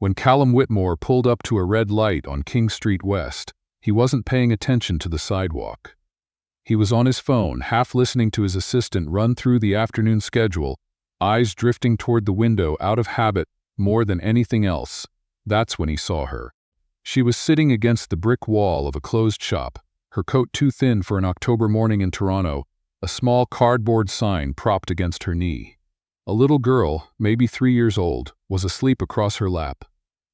When Callum Whitmore pulled up to a red light on King Street West, he wasn't paying attention to the sidewalk. He was on his phone, half listening to his assistant run through the afternoon schedule, eyes drifting toward the window out of habit more than anything else. That's when he saw her. She was sitting against the brick wall of a closed shop, her coat too thin for an October morning in Toronto, a small cardboard sign propped against her knee. A little girl, maybe 3 years old, was asleep across her lap.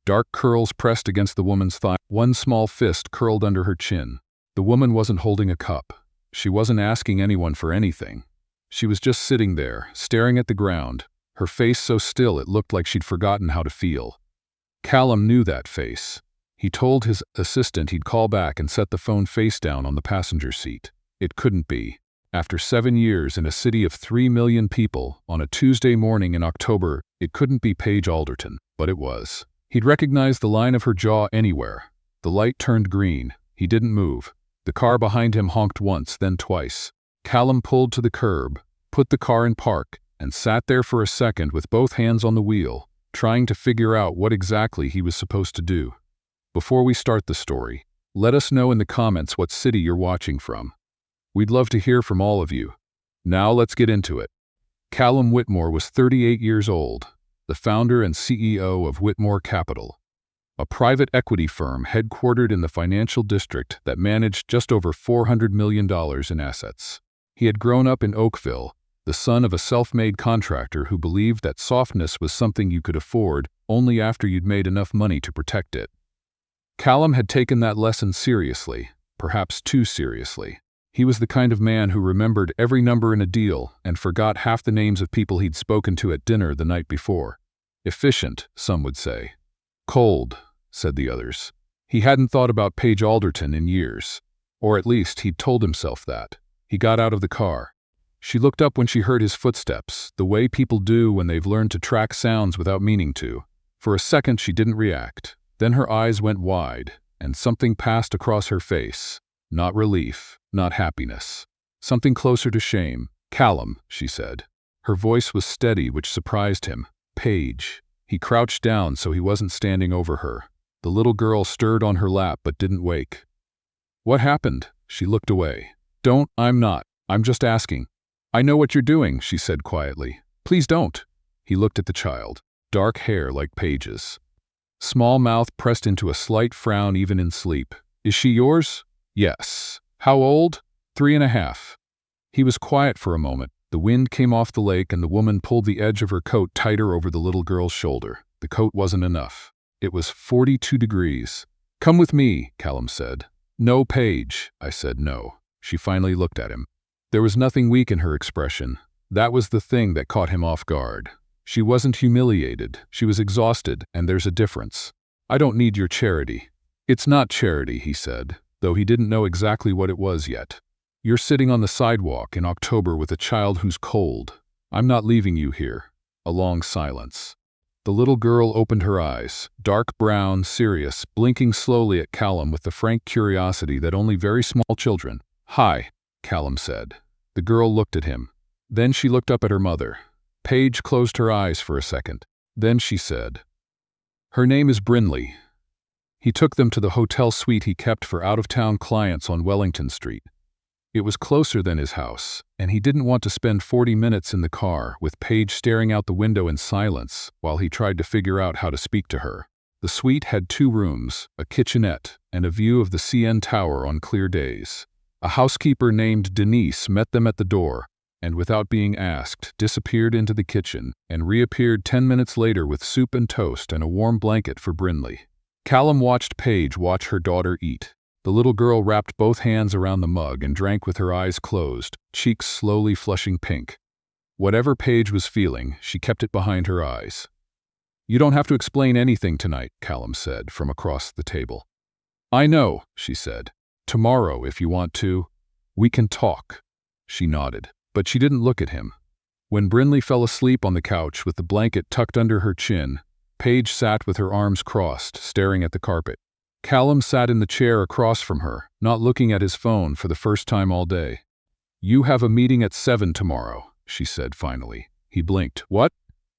Dark curls pressed against the woman's thigh, one small fist curled under her chin. The woman wasn't holding a cup. She wasn't asking anyone for anything. She was just sitting there, staring at the ground, her face so still it looked like she'd forgotten how to feel. Callum knew that face. He told his assistant he'd call back and set the phone face down on the passenger seat. It couldn't be. After 7 years in a city of 3 million people, on a Tuesday morning in October, it couldn't be Paige Alderton, but it was. He'd recognize the line of her jaw anywhere. The light turned green. He didn't move. The car behind him honked once, then twice. Callum pulled to the curb, put the car in park, and sat there for a second with both hands on the wheel, trying to figure out what exactly he was supposed to do. Before we start the story, let us know in the comments what city you're watching from. We'd love to hear from all of you. Now let's get into it. Callum Whitmore was 38 years old, the founder and CEO of Whitmore Capital, a private equity firm headquartered in the financial district that managed just over $400 million in assets. He had grown up in Oakville, the son of a self-made contractor who believed that softness was something you could afford only after you'd made enough money to protect it. Callum had taken that lesson seriously, perhaps too seriously. He was the kind of man who remembered every number in a deal and forgot half the names of people he'd spoken to at dinner the night before. Efficient, some would say. Cold, said the others. He hadn't thought about Paige Alderton in years. Or at least he'd told himself that. He got out of the car. She looked up when she heard his footsteps, the way people do when they've learned to track sounds without meaning to. For a second she didn't react. Then her eyes went wide, and something passed across her face. Not relief, not happiness. Something closer to shame. Callum, she said. Her voice was steady, which surprised him. Paige. He crouched down so he wasn't standing over her. The little girl stirred on her lap but didn't wake. What happened? She looked away. Don't, I'm not. I'm just asking. I know what you're doing, she said quietly. Please don't. He looked at the child. Dark hair like Paige's. Small mouth pressed into a slight frown even in sleep. Is she yours? Yes. How old? 3.5. He was quiet for a moment. The wind came off the lake and the woman pulled the edge of her coat tighter over the little girl's shoulder. The coat wasn't enough. It was 42 degrees. Come with me, Callum said. No, Paige. I said no. She finally looked at him. There was nothing weak in her expression. That was the thing that caught him off guard. She wasn't humiliated. She was exhausted, and there's a difference. I don't need your charity. It's not charity, he said, though he didn't know exactly what it was yet. You're sitting on the sidewalk in October with a child who's cold. I'm not leaving you here. A long silence. The little girl opened her eyes, dark brown, serious, blinking slowly at Callum with the frank curiosity that only very small children. Hi, Callum said. The girl looked at him. Then she looked up at her mother. Paige closed her eyes for a second. Then she said, Her name is Brinley. He took them to the hotel suite he kept for out-of-town clients on Wellington Street. It was closer than his house, and he didn't want to spend 40 minutes in the car with Paige staring out the window in silence while he tried to figure out how to speak to her. The suite had 2 rooms, a kitchenette, and a view of the CN Tower on clear days. A housekeeper named Denise met them at the door, and without being asked, disappeared into the kitchen and reappeared 10 minutes later with soup and toast and a warm blanket for Brinley. Callum watched Paige watch her daughter eat. The little girl wrapped both hands around the mug and drank with her eyes closed, cheeks slowly flushing pink. Whatever Paige was feeling, she kept it behind her eyes. You don't have to explain anything tonight, Callum said from across the table. I know, she said. Tomorrow, if you want to. We can talk. She nodded, but she didn't look at him. When Brinley fell asleep on the couch with the blanket tucked under her chin, Paige sat with her arms crossed, staring at the carpet. Callum sat in the chair across from her, not looking at his phone for the first time all day. You have a meeting at 7 tomorrow, she said finally. He blinked. What?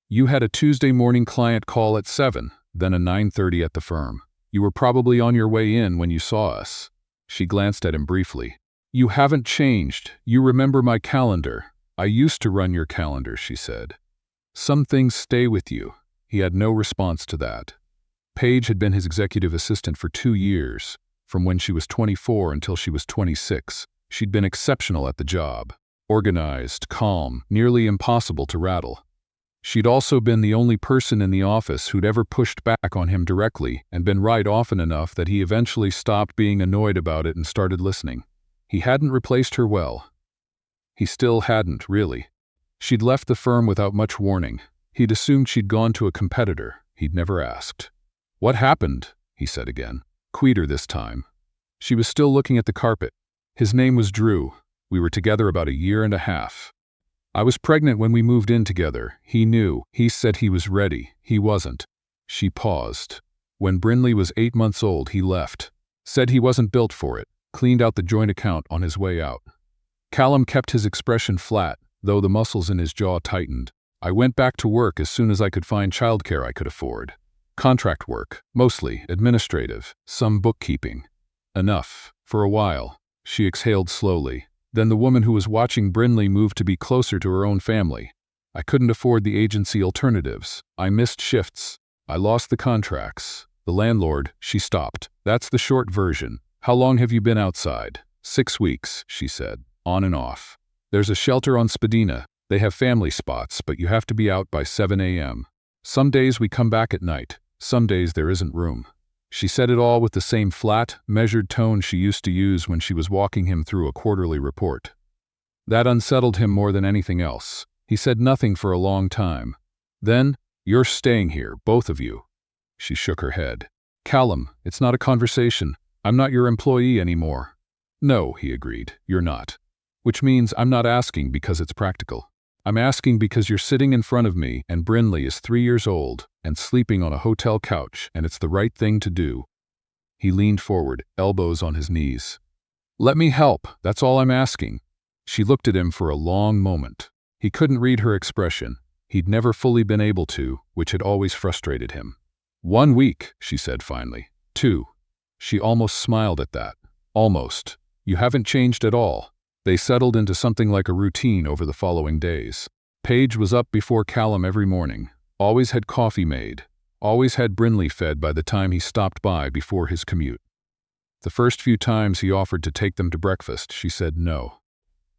You had a Tuesday morning client call at 7. then a 9:30 at the firm. You were probably on your way in when you saw us. She glanced at him briefly. You haven't changed. You remember my calendar. I used to run your calendar, she said. Some things stay with you. He had no response to that. Paige had been his executive assistant for 2 years, from when she was 24 until she was 26. She'd been exceptional at the job. Organized, calm, nearly impossible to rattle. She'd also been the only person in the office who'd ever pushed back on him directly and been right often enough that he eventually stopped being annoyed about it and started listening. He hadn't replaced her well. He still hadn't, really. She'd left the firm without much warning. He'd assumed she'd gone to a competitor. He'd never asked. What happened? He said again. Quieter this time. She was still looking at the carpet. His name was Drew. We were together about a year and a half. I was pregnant when we moved in together. He knew. He said he was ready. He wasn't. She paused. When Brinley was 8 months old, he left. Said he wasn't built for it. Cleaned out the joint account on his way out. Callum kept his expression flat, though the muscles in his jaw tightened. I went back to work as soon as I could find childcare I could afford. Contract work, mostly administrative, some bookkeeping. Enough. For a while. She exhaled slowly. Then the woman who was watching Brinley moved to be closer to her own family. I couldn't afford the agency alternatives. I missed shifts. I lost the contracts. The landlord, she stopped. That's the short version. How long have you been outside? 6 weeks, she said, on and off. There's a shelter on Spadina. They have family spots, but you have to be out by 7 a.m. Some days we come back at night. Some days there isn't room. She said it all with the same flat, measured tone she used to use when she was walking him through a quarterly report. That unsettled him more than anything else. He said nothing for a long time. Then, you're staying here, both of you. She shook her head. Callum, it's not a conversation. I'm not your employee anymore. No, he agreed, you're not. Which means I'm not asking because it's practical. I'm asking because you're sitting in front of me and Brinley is 3 years old and sleeping on a hotel couch and it's the right thing to do. He leaned forward, elbows on his knees. Let me help, that's all I'm asking. She looked at him for a long moment. He couldn't read her expression. He'd never fully been able to, which had always frustrated him. 1 week, she said finally. 2. She almost smiled at that. Almost. You haven't changed at all. They settled into something like a routine over the following days. Paige was up before Callum every morning, always had coffee made, always had Brinley fed by the time he stopped by before his commute. The first few times he offered to take them to breakfast, she said no.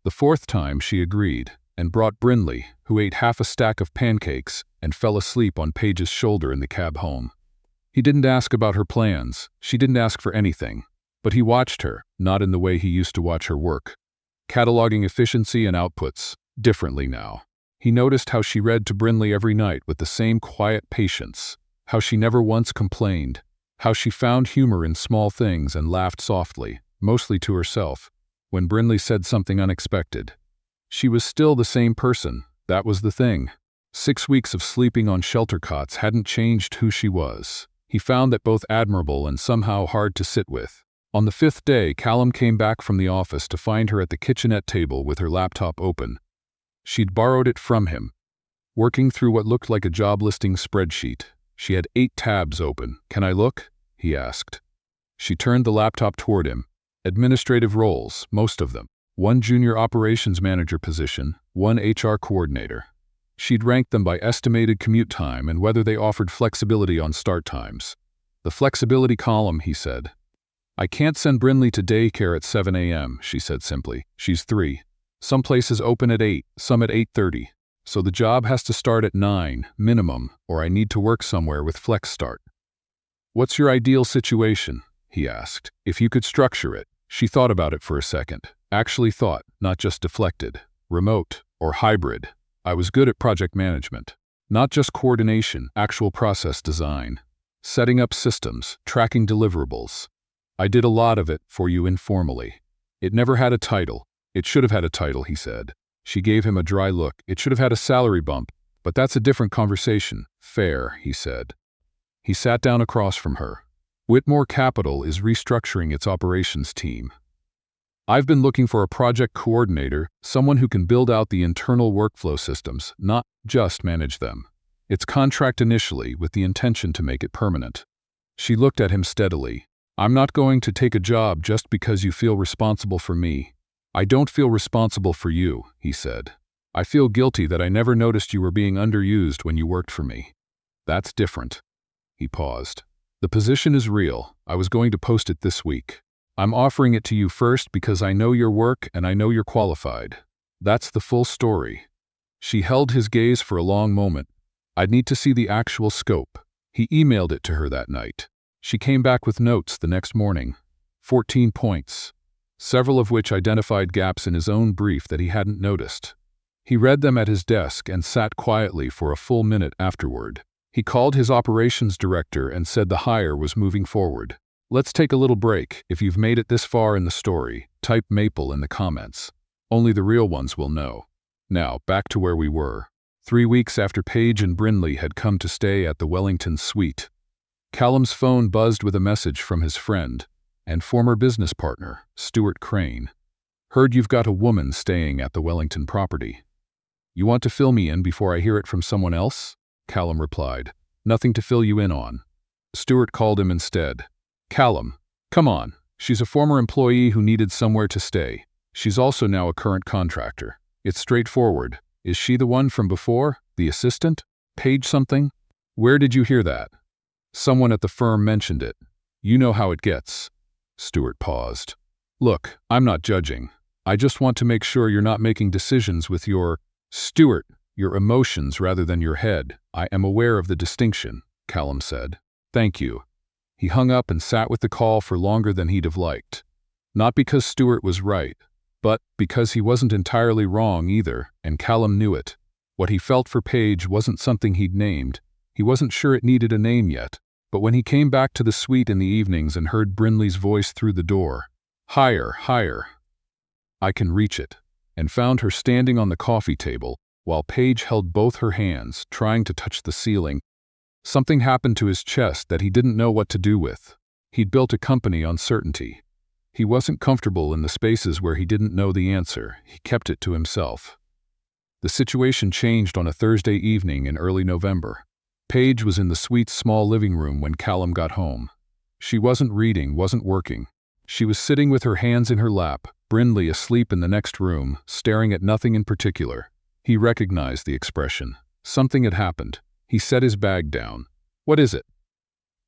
The 4th time she agreed, and brought Brinley, who ate half a stack of pancakes and fell asleep on Paige's shoulder in the cab home. He didn't ask about her plans, she didn't ask for anything, but he watched her, not in the way he used to watch her work. Cataloging efficiency and outputs, differently now. He noticed how she read to Brinley every night with the same quiet patience, how she never once complained, how she found humor in small things and laughed softly, mostly to herself, when Brinley said something unexpected. She was still the same person, that was the thing. 6 weeks of sleeping on shelter cots hadn't changed who she was. He found that both admirable and somehow hard to sit with. On the 5th day, Callum came back from the office to find her at the kitchenette table with her laptop open. She'd borrowed it from him. Working through what looked like a job listing spreadsheet. She had 8 tabs open. Can I look? He asked. She turned the laptop toward him. Administrative roles, most of them. 1 junior operations manager position, 1 HR coordinator. She'd ranked them by estimated commute time and whether they offered flexibility on start times. The flexibility column, he said. I can't send Brinley to daycare at 7 a.m., she said simply. She's 3. Some places open at 8, some at 8:30. So the job has to start at 9, minimum, or I need to work somewhere with flex start. What's your ideal situation? He asked. If you could structure it. She thought about it for a second. Actually thought, not just deflected. Remote, or hybrid. I was good at project management. Not just coordination, actual process design. Setting up systems, tracking deliverables. I did a lot of it for you informally. It never had a title. It should have had a title, he said. She gave him a dry look. It should have had a salary bump, but that's a different conversation. Fair, he said. He sat down across from her. Whitmore Capital is restructuring its operations team. I've been looking for a project coordinator, someone who can build out the internal workflow systems, not just manage them. It's contract initially, with the intention to make it permanent. She looked at him steadily. I'm not going to take a job just because you feel responsible for me. I don't feel responsible for you, he said. I feel guilty that I never noticed you were being underused when you worked for me. That's different. He paused. The position is real. I was going to post it this week. I'm offering it to you first because I know your work and I know you're qualified. That's the full story. She held his gaze for a long moment. I'd need to see the actual scope. He emailed it to her that night. She came back with notes the next morning. 14 points, several of which identified gaps in his own brief that he hadn't noticed. He read them at his desk and sat quietly for a full minute afterward. He called his operations director and said the hire was moving forward. Let's take a little break. If you've made it this far in the story, type Maple in the comments. Only the real ones will know. Now, back to where we were. 3 weeks after Paige and Brinley had come to stay at the Wellington suite, Callum's phone buzzed with a message from his friend and former business partner, Stuart Crane. Heard you've got a woman staying at the Wellington property. You want to fill me in before I hear it from someone else? Callum replied. Nothing to fill you in on. Stuart called him instead. Callum, come on. She's a former employee who needed somewhere to stay. She's also now a current contractor. It's straightforward. Is she the one from before? The assistant? Paige something? Where did you hear that? Someone at the firm mentioned it. You know how it gets. Stuart paused. Look, I'm not judging. I just want to make sure you're not making decisions with your emotions rather than your head. I am aware of the distinction, Callum said. Thank you. He hung up and sat with the call for longer than he'd have liked. Not because Stuart was right, but because he wasn't entirely wrong either, and Callum knew it. What he felt for Paige wasn't something he'd named. He wasn't sure it needed a name yet, but when he came back to the suite in the evenings and heard Brinley's voice through the door, higher, I can reach it, and found her standing on the coffee table, while Paige held both her hands, trying to touch the ceiling. Something happened to his chest that he didn't know what to do with. He'd built a company on certainty. He wasn't comfortable in the spaces where he didn't know the answer. He kept it to himself. The situation changed on a Thursday evening in early November. Paige was in the suite's small living room when Callum got home. She wasn't reading, wasn't working. She was sitting with her hands in her lap, Brinley asleep in the next room, staring at nothing in particular. He recognized the expression. Something had happened. He set his bag down. What is it?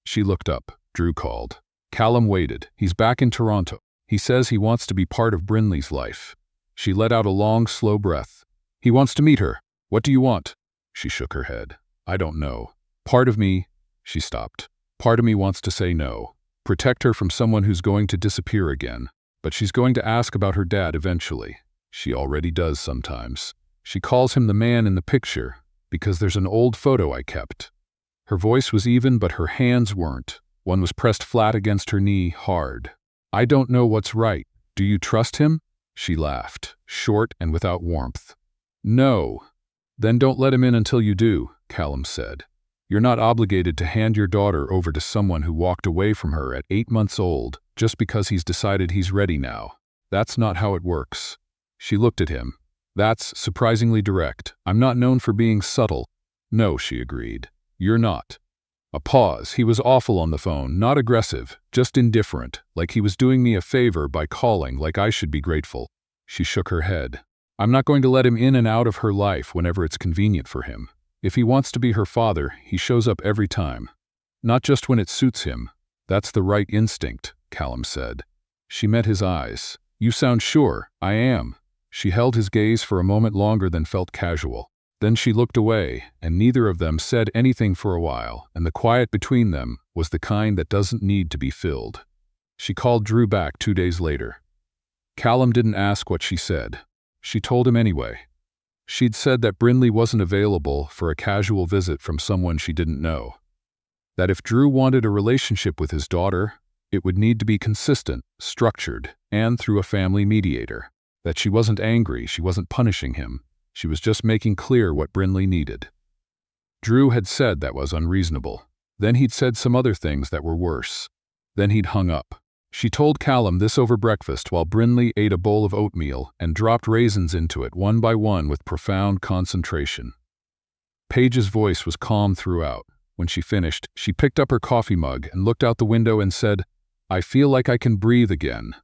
She looked up. Drew called. Callum waited. He's back in Toronto. He says he wants to be part of Brinley's life. She let out a long, slow breath. He wants to meet her. What do you want? She shook her head. I don't know. Part of me, she stopped. Part of me wants to say no. Protect her from someone who's going to disappear again. But she's going to ask about her dad eventually. She already does sometimes. She calls him the man in the picture because there's an old photo I kept. Her voice was even, but her hands weren't. One was pressed flat against her knee, hard. I don't know what's right. Do you trust him? She laughed, short and without warmth. No. Then don't let him in until you do, Callum said. You're not obligated to hand your daughter over to someone who walked away from her at 8 months old just because he's decided he's ready now. That's not how it works. She looked at him. That's surprisingly direct. I'm not known for being subtle. No, she agreed. You're not. A pause. He was awful on the phone, not aggressive, just indifferent, like he was doing me a favor by calling, like I should be grateful. She shook her head. I'm not going to let him in and out of her life whenever it's convenient for him. If he wants to be her father, he shows up every time. Not just when it suits him. That's the right instinct, Callum said. She met his eyes. You sound sure. I am. She held his gaze for a moment longer than felt casual. Then she looked away, and neither of them said anything for a while, and the quiet between them was the kind that doesn't need to be filled. She called Drew back 2 days later. Callum didn't ask what she said. She told him anyway. She'd said that Brinley wasn't available for a casual visit from someone she didn't know. That if Drew wanted a relationship with his daughter, it would need to be consistent, structured, and through a family mediator. That she wasn't angry, she wasn't punishing him. She was just making clear what Brinley needed. Drew had said that was unreasonable. Then he'd said some other things that were worse. Then he'd hung up. She told Callum this over breakfast while Brinley ate a bowl of oatmeal and dropped raisins into it one by one with profound concentration. Paige's voice was calm throughout. When she finished, she picked up her coffee mug and looked out the window and said, "I feel like I can breathe again."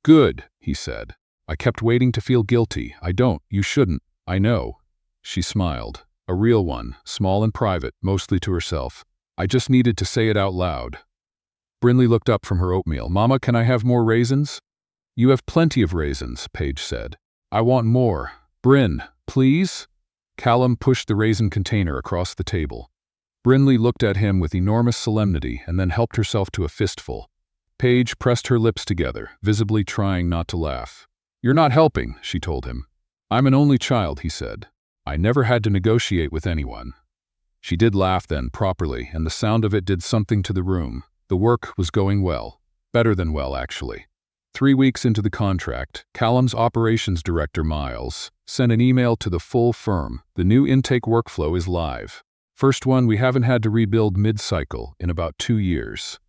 "Good," he said. "I kept waiting to feel guilty. I don't. You shouldn't. I know." She smiled. A real one, small and private, mostly to herself. "I just needed to say it out loud." Brinley looked up from her oatmeal. "Mama, can I have more raisins?" "You have plenty of raisins," Paige said. "I want more. Bryn, please?" Callum pushed the raisin container across the table. Brinley looked at him with enormous solemnity and then helped herself to a fistful. Paige pressed her lips together, visibly trying not to laugh. "You're not helping," she told him. "I'm an only child," he said. "I never had to negotiate with anyone." She did laugh then, properly, and the sound of it did something to the room. The work was going well. Better than well, actually. 3 weeks into the contract, Callum's operations director, Miles, sent an email to the full firm. "The new intake workflow is live. First one we haven't had to rebuild mid-cycle in about 2 years."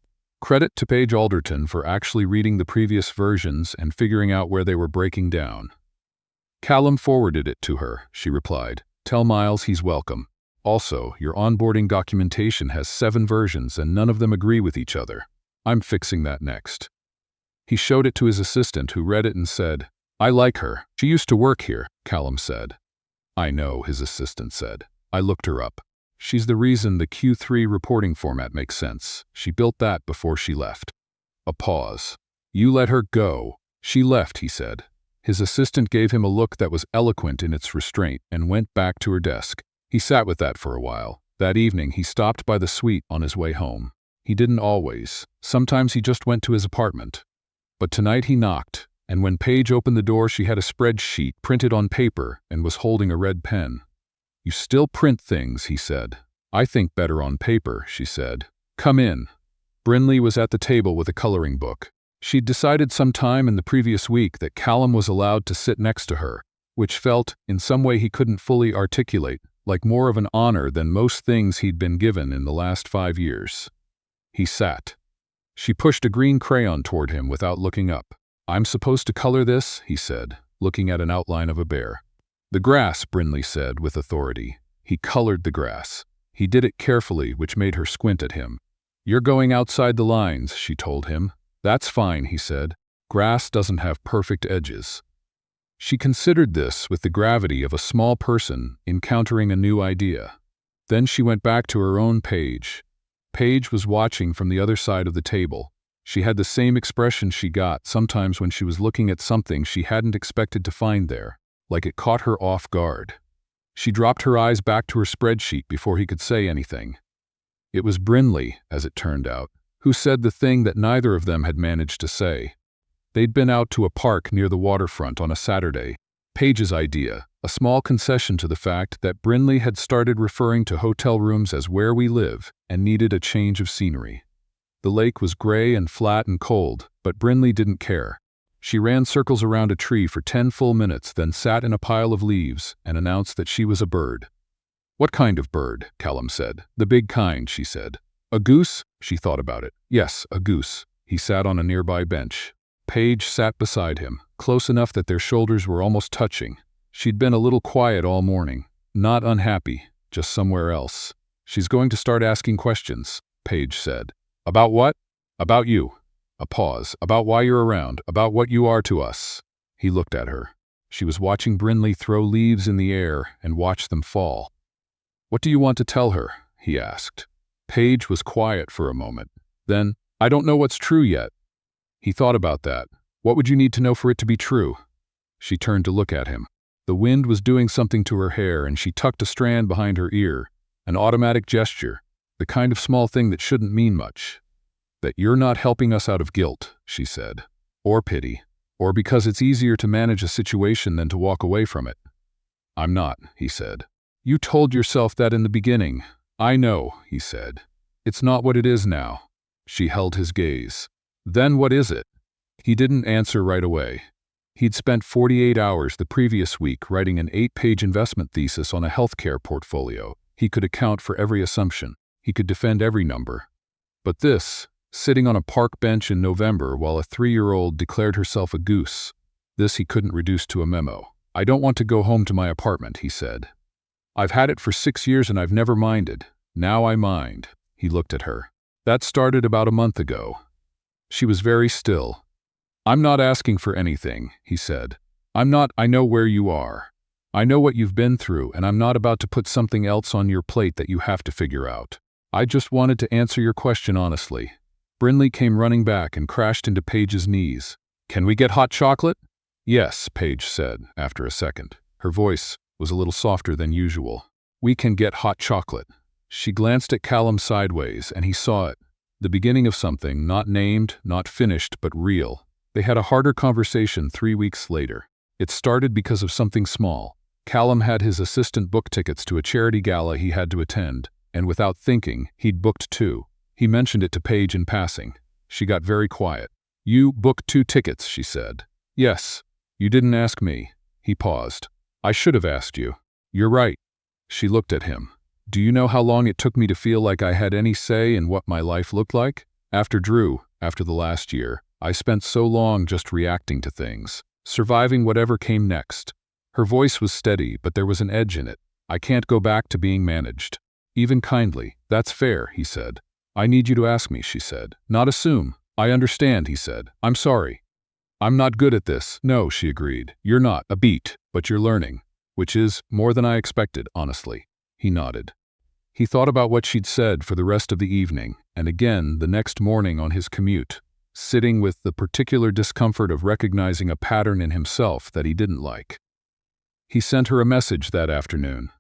Credit to Paige Alderton for actually reading the previous versions and figuring out where they were breaking down. "Callum forwarded it to her," she replied. "Tell Miles he's welcome. Also, your onboarding documentation has 7 versions and none of them agree with each other. I'm fixing that next." He showed it to his assistant, who read it and said, "I like her. She used to work here," Callum said. "I know," his assistant said. "I looked her up. She's the reason the Q3 reporting format makes sense. She built that before she left." A pause. "You let her go." "She left," he said. His assistant gave him a look that was eloquent in its restraint and went back to her desk. He sat with that for a while. That evening, he stopped by the suite on his way home. He didn't always. Sometimes he just went to his apartment. But tonight he knocked, and when Paige opened the door, she had a spreadsheet printed on paper and was holding a red pen. "You still print things," he said. "I think better on paper," she said. "Come in." Brinley was at the table with a coloring book. She'd decided some time in the previous week that Callum was allowed to sit next to her, which felt, in some way he couldn't fully articulate, like more of an honor than most things he'd been given in the last 5 years. He sat. She pushed a green crayon toward him without looking up. "I'm supposed to color this?" he said, looking at an outline of a bear. "The grass," Brinley said with authority. He colored the grass. He did it carefully, which made her squint at him. "You're going outside the lines," she told him. "That's fine," he said. "Grass doesn't have perfect edges." She considered this with the gravity of a small person encountering a new idea. Then she went back to her own page. Paige was watching from the other side of the table. She had the same expression she got sometimes when she was looking at something she hadn't expected to find there, like it caught her off guard. She dropped her eyes back to her spreadsheet before he could say anything. It was Brinley, as it turned out, who said the thing that neither of them had managed to say. They'd been out to a park near the waterfront on a Saturday. Paige's idea, a small concession to the fact that Brinley had started referring to hotel rooms as where we live and needed a change of scenery. The lake was gray and flat and cold, but Brinley didn't care. She ran circles around a tree for 10 full minutes, then sat in a pile of leaves and announced that she was a bird. "What kind of bird?" Callum said. "The big kind," she said. "A goose?" She thought about it. "Yes, a goose." He sat on a nearby bench. Paige sat beside him, close enough that their shoulders were almost touching. She'd been a little quiet all morning. Not unhappy, just somewhere else. "She's going to start asking questions," Paige said. "About what?" "About you." A pause. "About why you're around, about what you are to us." He looked at her. She was watching Brinley throw leaves in the air and watch them fall. "What do you want to tell her?" he asked. Paige was quiet for a moment. Then, "I don't know what's true yet." He thought about that. "What would you need to know for it to be true?" She turned to look at him. The wind was doing something to her hair, and she tucked a strand behind her ear. An automatic gesture, the kind of small thing that shouldn't mean much. "That you're not helping us out of guilt," she said. "Or pity. Or because it's easier to manage a situation than to walk away from it." "I'm not," he said. "You told yourself that in the beginning." "I know," he said. "It's not what it is now." She held his gaze. "Then what is it?" He didn't answer right away. He'd spent 48 hours the previous week writing an 8-page investment thesis on a healthcare portfolio. He could account for every assumption. He could defend every number. But this, sitting on a park bench in November while a 3-year-old declared herself a goose, this he couldn't reduce to a memo. "I don't want to go home to my apartment," he said. I've had it for 6 years and I've never minded. Now I mind." He looked at her. "That started about a month ago." She was very still. "I'm not asking for anything," he said. I know where you are. I know what you've been through, and I'm not about to put something else on your plate that you have to figure out. I just wanted to answer your question honestly." Brinley came running back and crashed into Paige's knees. "Can we get hot chocolate?" "Yes," Paige said, after a second. Her voice was a little softer than usual. "We can get hot chocolate." She glanced at Callum sideways, and he saw it. The beginning of something, not named, not finished, but real. They had a harder conversation 3 weeks later. It started because of something small. Callum had his assistant book tickets to a charity gala he had to attend, and without thinking, he'd booked 2. He mentioned it to Paige in passing. She got very quiet. "You booked 2 tickets," she said. "Yes. You didn't ask me." He paused. "I should have asked you." "You're right." She looked at him. "Do you know how long it took me to feel like I had any say in what my life looked like? After the last year, I spent so long just reacting to things, surviving whatever came next." Her voice was steady, but there was an edge in it. "I can't go back to being managed." "Even kindly. That's fair," he said. "I need you to ask me," she said. "Not assume." "I understand," he said. "I'm sorry. I'm not good at this." "No," she agreed. "You're not a beat, but you're learning." "Which is more than I expected, honestly." He nodded. He thought about what she'd said for the rest of the evening, and again the next morning on his commute, sitting with the particular discomfort of recognizing a pattern in himself that he didn't like. He sent her a message that afternoon.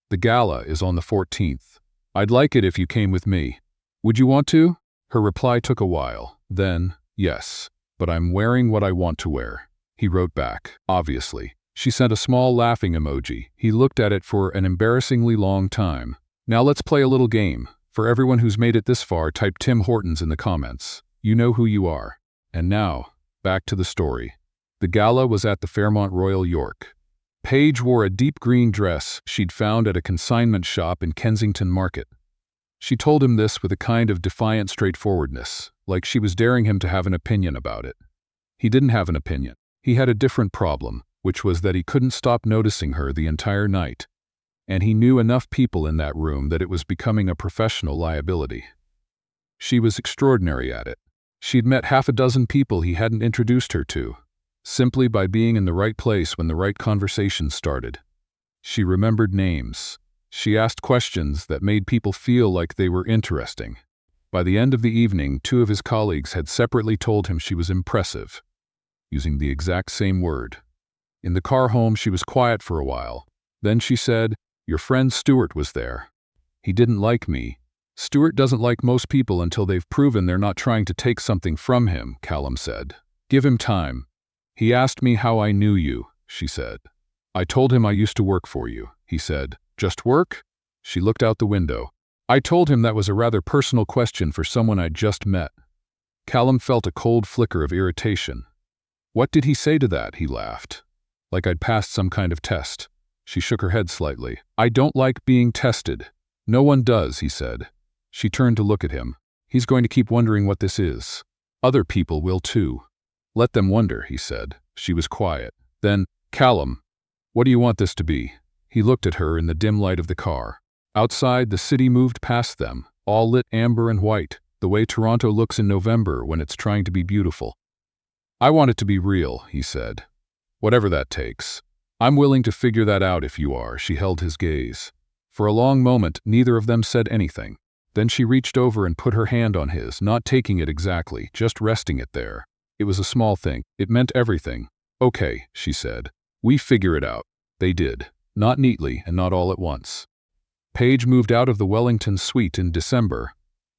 "The gala is on the 14th. I'd like it if you came with me. Would you want to?" Her reply took a while. Then, "Yes, but I'm wearing what I want to wear." He wrote back, obviously. She sent a small laughing emoji. He looked at it for an embarrassingly long time. "Now let's play a little game. For everyone who's made it this far, type Tim Hortons in the comments. You know who you are." And now, back to the story. The gala was at the Fairmont Royal York. Paige wore a deep green dress she'd found at a consignment shop in Kensington Market. She told him this with a kind of defiant straightforwardness, like she was daring him to have an opinion about it. He didn't have an opinion. He had a different problem, which was that he couldn't stop noticing her the entire night. And he knew enough people in that room that it was becoming a professional liability. She was extraordinary at it. She'd met 6 people he hadn't introduced her to, simply by being in the right place when the right conversation started. She remembered names. She asked questions that made people feel like they were interesting. By the end of the evening, 2 of his colleagues had separately told him she was impressive, using the exact same word. In the car home, she was quiet for a while. Then she said, "Your friend Stuart was there. He didn't like me." "Stuart doesn't like most people until they've proven they're not trying to take something from him," Callum said. "Give him time." "He asked me how I knew you," she said. "I told him I used to work for you," he said. "Just work?" She looked out the window. "I told him that was a rather personal question for someone I'd just met." Callum felt a cold flicker of irritation. "What did he say to that?" He laughed. "Like I'd passed some kind of test." She shook her head slightly. "I don't like being tested." "No one does," he said. She turned to look at him. "He's going to keep wondering what this is. Other people will too." "Let them wonder," he said. She was quiet. Then, "Callum, what do you want this to be?" He looked at her in the dim light of the car. Outside, the city moved past them, all lit amber and white, the way Toronto looks in November when it's trying to be beautiful. "I want it to be real," he said. "Whatever that takes. I'm willing to figure that out if you are." She held his gaze. For a long moment, neither of them said anything. Then she reached over and put her hand on his, not taking it exactly, just resting it there. It was a small thing. It meant everything. "Okay," she said. "We figure it out." They did. Not neatly and not all at once. Paige moved out of the Wellington suite in December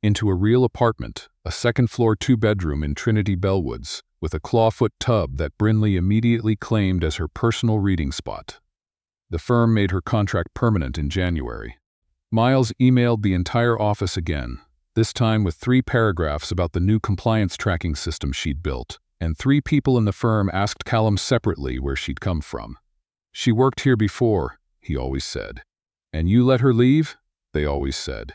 into a real apartment, a second-floor 2-bedroom in Trinity Bellwoods, with a clawfoot tub that Brinley immediately claimed as her personal reading spot. The firm made her contract permanent in January. Miles emailed the entire office again, this time with 3 paragraphs about the new compliance tracking system she'd built, and 3 people in the firm asked Callum separately where she'd come from. "She worked here before," he always said. "And you let her leave?" they always said.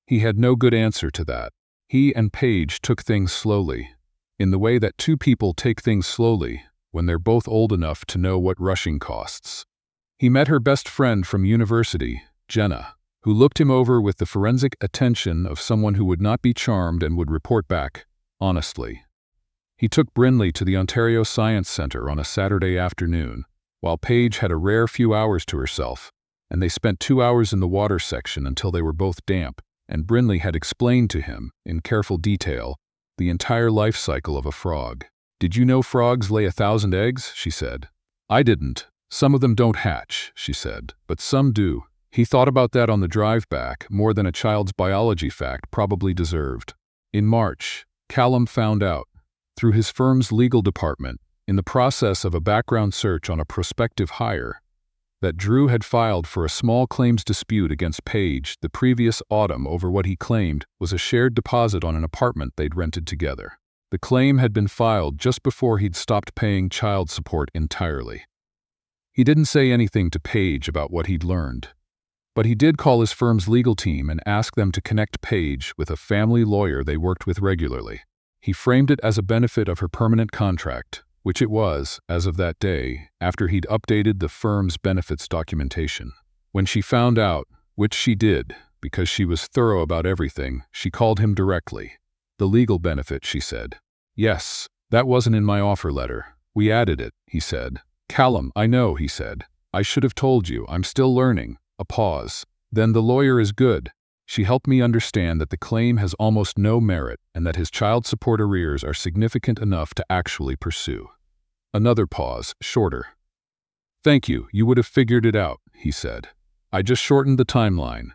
He had no good answer to that. He and Paige took things slowly, in the way that 2 people take things slowly when they're both old enough to know what rushing costs. He met her best friend from university, Jenna, who looked him over with the forensic attention of someone who would not be charmed and would report back, honestly. He took Brinley to the Ontario Science Centre on a Saturday afternoon, while Paige had a rare few hours to herself, and they spent 2 hours in the water section until they were both damp, and Brinley had explained to him, in careful detail, the entire life cycle of a frog. "Did you know frogs lay 1,000 eggs?" she said. "I didn't. Some of them don't hatch," she said, "but some do." He thought about that on the drive back, more than a child's biology fact probably deserved. In March, Callum found out, through his firm's legal department, in the process of a background search on a prospective hire, that Drew had filed for a small claims dispute against Paige the previous autumn over what he claimed was a shared deposit on an apartment they'd rented together. The claim had been filed just before he'd stopped paying child support entirely. He didn't say anything to Paige about what he'd learned, but he did call his firm's legal team and ask them to connect Paige with a family lawyer they worked with regularly. He framed it as a benefit of her permanent contract, which it was, as of that day, after he'd updated the firm's benefits documentation. When she found out, which she did, because she was thorough about everything, she called him directly. "The legal benefit," she said. "Yes, that wasn't in my offer letter. We added it," he said. "Callum, I know," he said. "I should have told you. I'm still learning." A pause. "Then the lawyer is good. She helped me understand that the claim has almost no merit and that his child support arrears are significant enough to actually pursue." Another pause, shorter. "Thank you, you would have figured it out," he said. "I just shortened the timeline."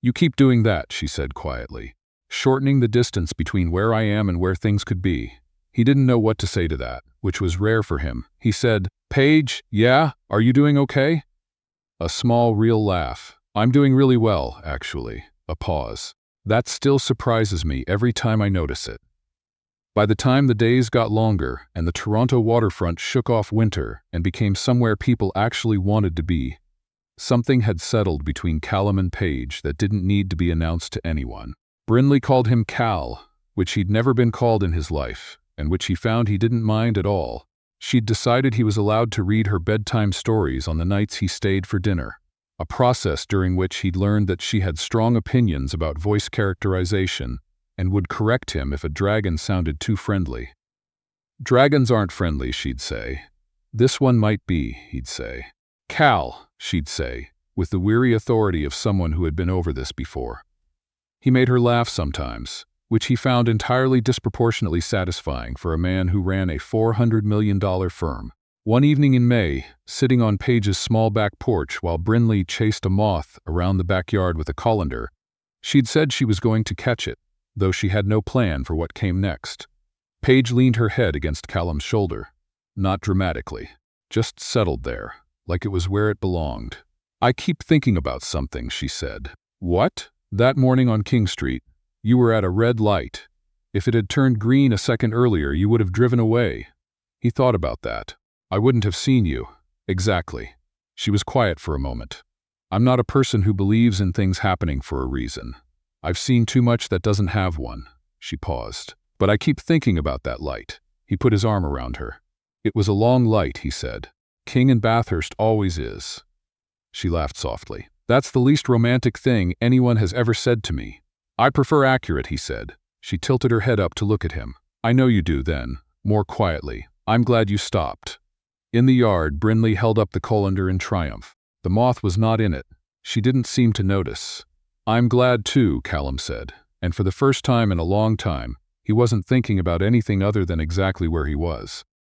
"You keep doing that," she said quietly. "Shortening the distance between where I am and where things could be." He didn't know what to say to that, which was rare for him. He said, "Paige, yeah, are you doing okay?" A small, real laugh. "I'm doing really well, actually." A pause. "That still surprises me every time I notice it." By the time the days got longer and the Toronto waterfront shook off winter and became somewhere people actually wanted to be, something had settled between Callum and Paige that didn't need to be announced to anyone. Brinley called him Cal, which he'd never been called in his life, and which he found he didn't mind at all. She'd decided he was allowed to read her bedtime stories on the nights he stayed for dinner, a process during which he'd learned that she had strong opinions about voice characterization and would correct him if a dragon sounded too friendly. "Dragons aren't friendly," she'd say. "This one might be," he'd say. "Cal," she'd say, with the weary authority of someone who had been over this before. He made her laugh sometimes, which he found entirely disproportionately satisfying for a man who ran a $400 million firm. One evening in May, sitting on Paige's small back porch while Brinley chased a moth around the backyard with a colander, she'd said she was going to catch it, though she had no plan for what came next. Paige leaned her head against Callum's shoulder, not dramatically, just settled there, like it was where it belonged. "I keep thinking about something," she said. "What?" "That morning on King Street, you were at a red light. If it had turned green a second earlier, you would have driven away." He thought about that. "I wouldn't have seen you." "Exactly." She was quiet for a moment. "I'm not a person who believes in things happening for a reason. I've seen too much that doesn't have one." She paused. "But I keep thinking about that light." He put his arm around her. "It was a long light," he said. "King and Bathurst always is." She laughed softly. "That's the least romantic thing anyone has ever said to me." "I prefer accurate," he said. She tilted her head up to look at him. "I know you do," then, more quietly. "I'm glad you stopped." In the yard, Brinley held up the colander in triumph. The moth was not in it. She didn't seem to notice. "I'm glad too," Callum said, and for the first time in a long time, he wasn't thinking about anything other than exactly where he was.